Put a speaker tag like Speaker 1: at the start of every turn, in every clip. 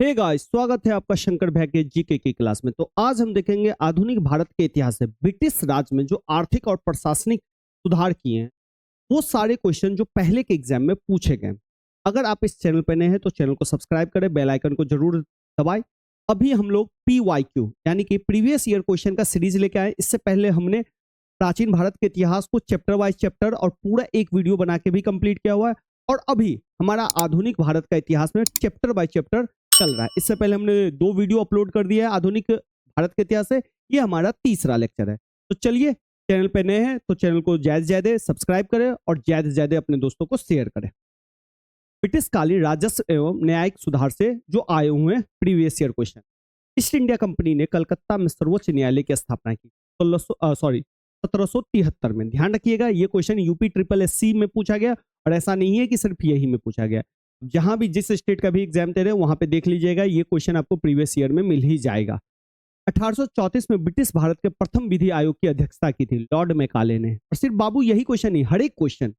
Speaker 1: Hey guys, स्वागत है आपका शंकर भैया के जीके की क्लास में। तो आज हम देखेंगे आधुनिक भारत के इतिहास से ब्रिटिश राज में जो आर्थिक और प्रशासनिक सुधार किए हैं वो सारे क्वेश्चन जो पहले के एग्जाम में पूछे गए। अगर आप इस चैनल पर नए हैं तो चैनल को सब्सक्राइब करें, बेल आइकन को जरूर दबाएं। अभी हम लोग PYQ यानी कि प्रीवियस ईयर क्वेश्चन का सीरीज लेके आए। इससे पहले हमने प्राचीन भारत के इतिहास को चैप्टर वाइज चैप्टर और पूरा एक वीडियो बना के भी कंप्लीट किया हुआ है। और अभी हमारा आधुनिक भारत का इतिहास में चैप्टर बाय चैप्टर चल रहा है। इससे पहले हमने 2 वीडियो अपलोड कर दिया है आधुनिक भारत के इतिहास से। ये हमारा तीसरा लेक्चर है। तो चलिए, चैनल पे नए हैं तो चैनल को ज्यादा से ज्यादा सब्सक्राइब करें और ज्यादा से ज्यादा अपने दोस्तों को शेयर करें। ब्रिटिश कालीन राजस्व एवं न्यायिक सुधार से जो आए हुए हैं previous year question. East India company ने कलकत्ता में सर्वोच्च न्यायालय की स्थापना की 1773 में। ध्यान रखिएगा, ये क्वेश्चन यूपी SSSC में पूछा गया और ऐसा नहीं है कि सिर्फ यही में पूछा गया। जहां भी जिस स्टेट का भी एग्जाम दे रहे हैं वहां पे देख लीजिएगा, ये क्वेश्चन आपको प्रीवियस ईयर में मिल ही जाएगा। 1834 में ब्रिटिश भारत के प्रथम विधि आयोग की अध्यक्षता की थी लॉर्ड मैकाले ने। और सिर्फ बाबू यही क्वेश्चन नहीं, हर एक क्वेश्चन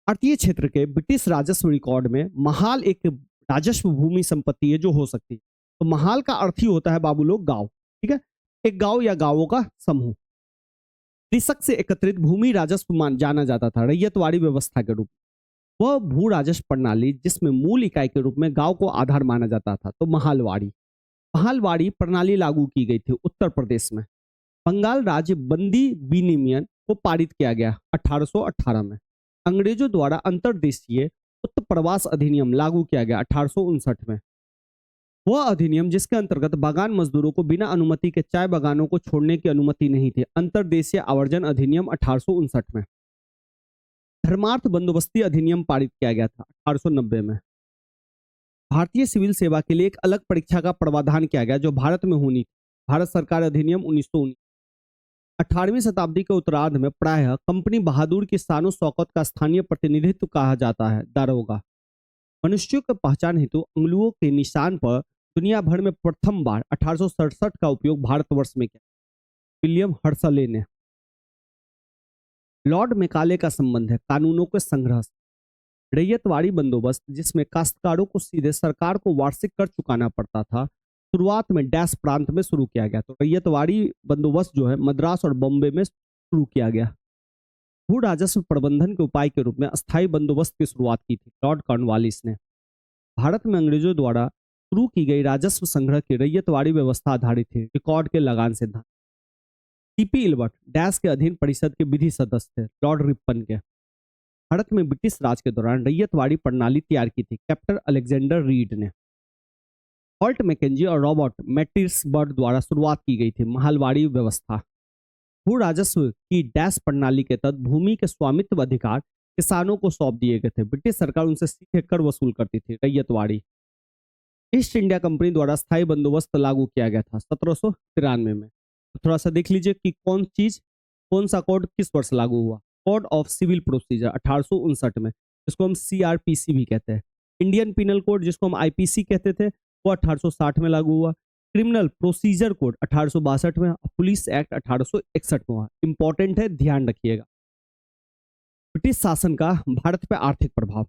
Speaker 1: भारतीय क्षेत्र के ब्रिटिश राजस्व रिकॉर्ड में महाल एक राजस्व भूमि संपत्ति है जो हो सकती है। तो महाल का अर्थ ही होता है बाबू लोग गांव, ठीक है, एक गांव या गांवों का समूह। कृषक से एकत्रित भूमि राजस्व जाना जाता था रैयतवाड़ी व्यवस्था के रूप में। वह भू राजस्व प्रणाली जिसमें मूल इकाई के रूप में गांव को आधार माना जाता था। तो महालवाड़ी प्रणाली लागू की गई थी उत्तर प्रदेश में। बंगाल राज्य बंदी विनिमयन को पारित किया गया 1818 में। अंग्रेजों द्वारा अंतर्देशीय उत्प्रवास अधिनियम लागू किया गया 1859 में। वह अधिनियम जिसके अंतर्गत बागान मजदूरों को बिना अनुमति के चाय बागानों को छोड़ने की अनुमति नहीं थी, अंतर्देशीय आवर्जन अधिनियम 1859 में। धर्मार्थ बंदोबस्ती अधिनियम पारित किया गया था 1890 में। भारतीय सिविल सेवा के लिए एक अलग परीक्षा का प्रावधान किया गया जो भारत में होनी थी, भारत सरकार अधिनियम 1919। 18वीं शताब्दी के उत्तरार्ध में प्रायः कंपनी बहादुर की शानो शौकत का स्थानीय प्रतिनिधित्व कहा जाता है दारोगा। मनुष्यों की पहचान हेतु अंगुलियों के निशान पर दुनिया भर में प्रथम बार 1867 का उपयोग भारतवर्ष में किया विलियम हर्सले ने। लॉर्ड मैकाले का संबंध है कानूनों के संग्रह से। रैयतवाड़ी बंदोबस्त जिसमें काश्तकारों को सीधे सरकार को वार्षिक कर चुकाना पड़ता था, शुरुआत में डैश प्रांत में शुरू किया गया। तो रैयतवाड़ी बंदोबस्त जो है मद्रास और बॉम्बे में शुरू किया गया। भू राजस्व प्रबंधन के उपाय के रूप में अस्थायी बंदोबस्त की शुरुआत की थी लॉर्ड कॉर्नवालिस ने। भारत में अंग्रेजों द्वारा शुरू की गई राजस्व संग्रह की रैयतवाड़ी व्यवस्था आधारित थी रिकॉर्ड के लगान सिद्धांत। TP इल्बर्ट डैश के अधीन परिषद के विधि सदस्य थे लॉर्ड रिपन के। भारत में ब्रिटिश राज के दौरान रैयतवाड़ी प्रणाली तैयार की थी कैप्टन अलेक्जेंडर रीड ने। हॉल्ट मैकेंजी और रॉबर्ट मैटिसबर्ग द्वारा शुरुआत की गई थी महालवाड़ी व्यवस्था। भू राजस्व की डैश प्रणाली के तहत भूमि के स्वामित्व अधिकार किसानों को सौंप दिए गए थे। ब्रिटिश सरकार उनसे सीधे कर वसूल करती थी रैयतवाड़ी। ईस्ट इंडिया कंपनी द्वारा स्थायी बंदोबस्त लागू किया गया था 1793 में। तो थोड़ा सा देख लीजिए कि कौन सा कोड किस वर्ष लागू हुआ। कोड ऑफ सिविल प्रोसीजर 1859 में, जिसको हम CRPC भी कहते हैं। इंडियन पिनल कोड जिसको हम IPC कहते थे वो 1860 में लागू हुआ। क्रिमिनल प्रोसीजर कोड 1862 में, पुलिस एक्ट 1861 में हुआ। इंपॉर्टेंट है, ध्यान रखिएगा। ब्रिटिश शासन का भारत पर आर्थिक प्रभाव।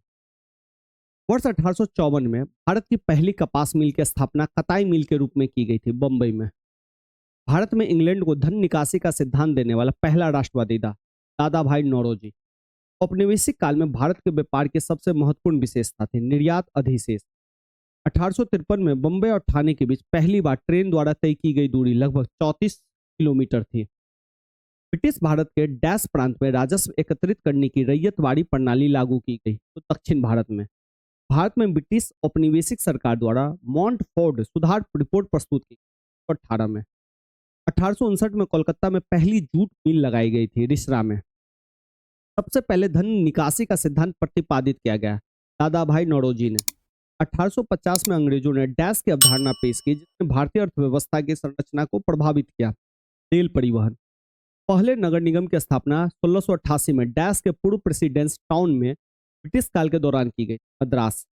Speaker 1: वर्ष 1854 में भारत की पहली कपास मिल की स्थापना कताई मिल के रूप में की गई थी बंबई में। भारत में इंग्लैंड को धन निकासी का सिद्धांत देने वाला पहला राष्ट्रवादी था दादा भाई नौरोजी। औपनिवेशिक काल में भारत के व्यापार की सबसे महत्वपूर्ण विशेषता थी निर्यात अधिशेष। 1853 में बंबई और ठाणे के बीच पहली बार ट्रेन द्वारा तय की गई दूरी लगभग 34 किलोमीटर थी। ब्रिटिश भारत के डैश प्रांत में राजस्व एकत्रित करने की रैयतवाड़ी प्रणाली लागू की गई। तो दक्षिण भारत में ब्रिटिश औपनिवेशिक सरकार द्वारा मॉन्टफोर्ड सुधार रिपोर्ट प्रस्तुत की 18 में। 1859 में कोलकाता में पहली जूट मिल लगाई गई थी रिसरा में। सबसे पहले धन निकासी का सिद्धांत प्रतिपादित किया गया दादा भाई नौरोजी ने। 1850 में अंग्रेजों ने डैश की अवधारणा पेश की जिसने भारतीय अर्थव्यवस्था की संरचना को प्रभावित किया। रेल परिवहन। पहले नगर निगम की स्थापना 1688 में डैश के पूर्व प्रेसिडेंस टाउन में ब्रिटिश काल के दौरान की गई मद्रास।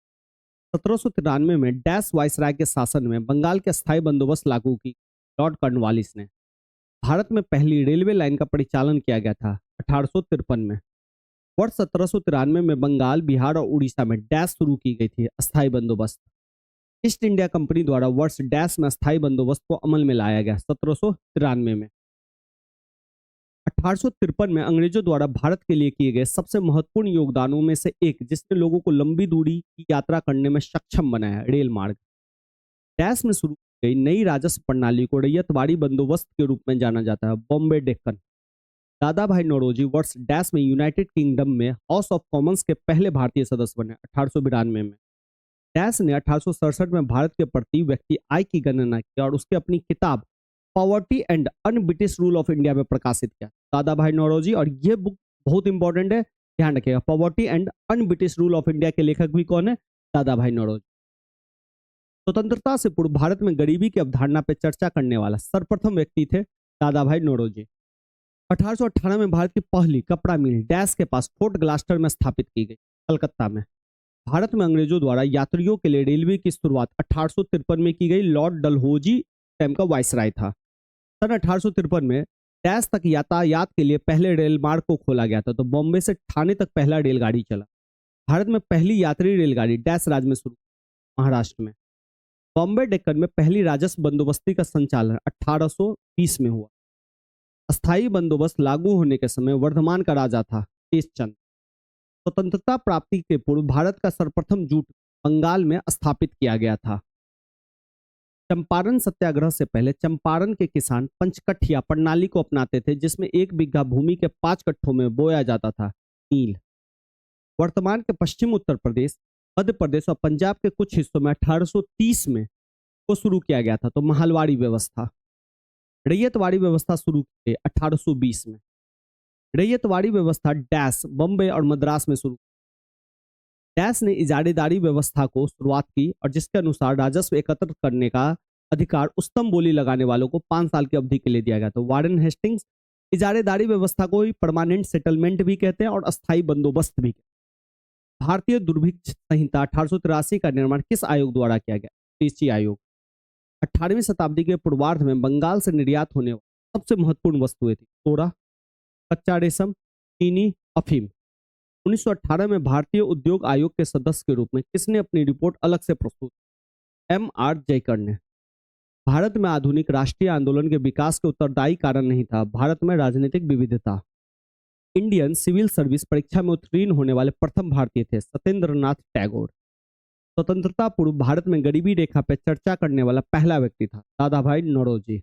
Speaker 1: 1793 में डैश वायसराय के शासन में बंगाल के स्थायी बंदोबस्त लागू की लॉर्ड कॉर्नवालिस ने। भारत में पहली रेलवे लाइन का परिचालन किया गया था 1853 में। वर्ष 1793 में बंगाल, बिहार और उड़ीसा में डैश शुरू की गई थी अस्थायी बंदोबस्त। ईस्ट इंडिया कंपनी द्वारा वर्ष डैश में अस्थायी बंदोबस्त को अमल में लाया गया? 1793 में। 1853 में अंग्रेजों द्वारा भारत के लिए किए गए सबसे महत्वपूर्ण योगदानों में से एक, जिसने लोगों को लंबी दूरी की यात्रा करने में सक्षम बनाया, रेल मार्ग। डैश में शुरू की गई नई राजस्व प्रणाली को रैयतवाड़ी बंदोबस्त के रूप में जाना जाता है, बॉम्बे डेक्कन। दादा भाई नौरोजी वर्ष डैश में यूनाइटेड किंगडम में हाउस ऑफ कॉमन्स के पहले भारतीय सदस्य बने, 1892 में। डैश ने 1867 में भारत के प्रति व्यक्ति आय की गणना की और उसके अपनी किताब poverty and un-British rule of India में प्रकाशित किया, दादा भाई नौरोजी। और यह बुक बहुत इंपॉर्टेंट है, ध्यान रखिएगा। Poverty and un-British rule of India के लेखक भी कौन है? दादा भाई नौरोजी। स्वतंत्रता से पूर्व भारत में गरीबी की अवधारणा पर चर्चा करने वाला सर्वप्रथम व्यक्ति थे दादा भाई नौरोजी। 1818 में भारत की पहली कपड़ा मिल डैश के पास फोर्ट ग्लास्टर में स्थापित की गई, कलकत्ता में। भारत में अंग्रेजों द्वारा यात्रियों के लिए रेलवे की शुरुआत 1853 में की गई, लॉर्ड डलहौजी टाइम का वायसराय था। सन 1853 में डैश तक यातायात के लिए पहले रेल मार्ग को खोला गया था, तो बॉम्बे से ठाणे तक पहला रेलगाड़ी चला। भारत में पहली यात्री रेलगाड़ी डैश राज्य में शुरू, महाराष्ट्र में। बॉम्बे डेक्कन में पहली राजस्व बंदोबस्ती का संचालन 1820 में हुआ। अस्थायी बंदोबस्त लागू होने के समय वर्धमान का राजा था केशचंद। स्वतंत्रता प्राप्ति के पूर्व भारत का सर्वप्रथम जूट बंगाल में स्थापित किया गया था। चंपारण सत्याग्रह से पहले चंपारण के किसान पंचकठिया प्रणाली को अपनाते थे, जिसमें 1 बीघा भूमि के 5 कट्ठों में बोया जाता था नील। वर्तमान के पश्चिम उत्तर प्रदेश, मध्य प्रदेश और पंजाब के कुछ हिस्सों में 1830 में को शुरू किया गया था, तो महलवाड़ी व्यवस्था। रैयतवाड़ी व्यवस्था शुरू की 1820 में। रैयतवाड़ी व्यवस्था डैश, बम्बई और मद्रास में शुरू। डैश ने इजारेदारी व्यवस्था को शुरुआत की और जिसके अनुसार राजस्व एकत्र करने का अधिकार उच्चतम बोली लगाने वालों को 5 साल की अवधि के लिए दिया गया। तो वारेन हेस्टिंग्स इजारेदारी व्यवस्था को ही परमानेंट सेटलमेंट भी कहते हैं और अस्थायी बंदोबस्त भी कहते हैं। भारतीय दुर्भिक्ष संहिता 1883 का निर्माण किस आयोग द्वारा किया गया? कृषि आयोग। 18वीं शताब्दी के पूर्वार्ध में बंगाल से निर्यात होने वाली सबसे महत्वपूर्ण वस्तुएं थी सोडा, कच्चा रेशम, चीनी, अफीम। 1918 में भारतीय उद्योग आयोग के सदस्य के रूप में किसने अपनी रिपोर्ट अलग से प्रस्तुत? M.R. जयकर ने। भारत में आधुनिक राष्ट्रीय आंदोलन के विकास के उत्तरदायी कारण नहीं था भारत में राजनीतिक विविधता। इंडियन सिविल सर्विस परीक्षा में उत्तीर्ण होने वाले प्रथम भारतीय थे सत्येंद्रनाथ टैगोर। स्वतंत्रता पूर्व भारत में गरीबी रेखा पर चर्चा करने वाला पहला व्यक्ति था दादा भाई नौरोजी।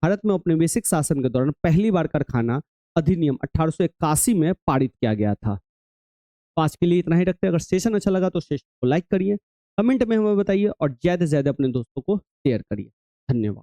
Speaker 1: भारत में औपनिवेशिक शासन के दौरान पहली बार कारखाना अधिनियम 1881 में पारित किया गया था। तो आज के लिए इतना ही रखते हैं। अगर सेशन अच्छा लगा तो सेशन को लाइक करिए, कमेंट में हमें बताइए और ज्यादा से ज्यादा अपने दोस्तों को शेयर करिए। धन्यवाद।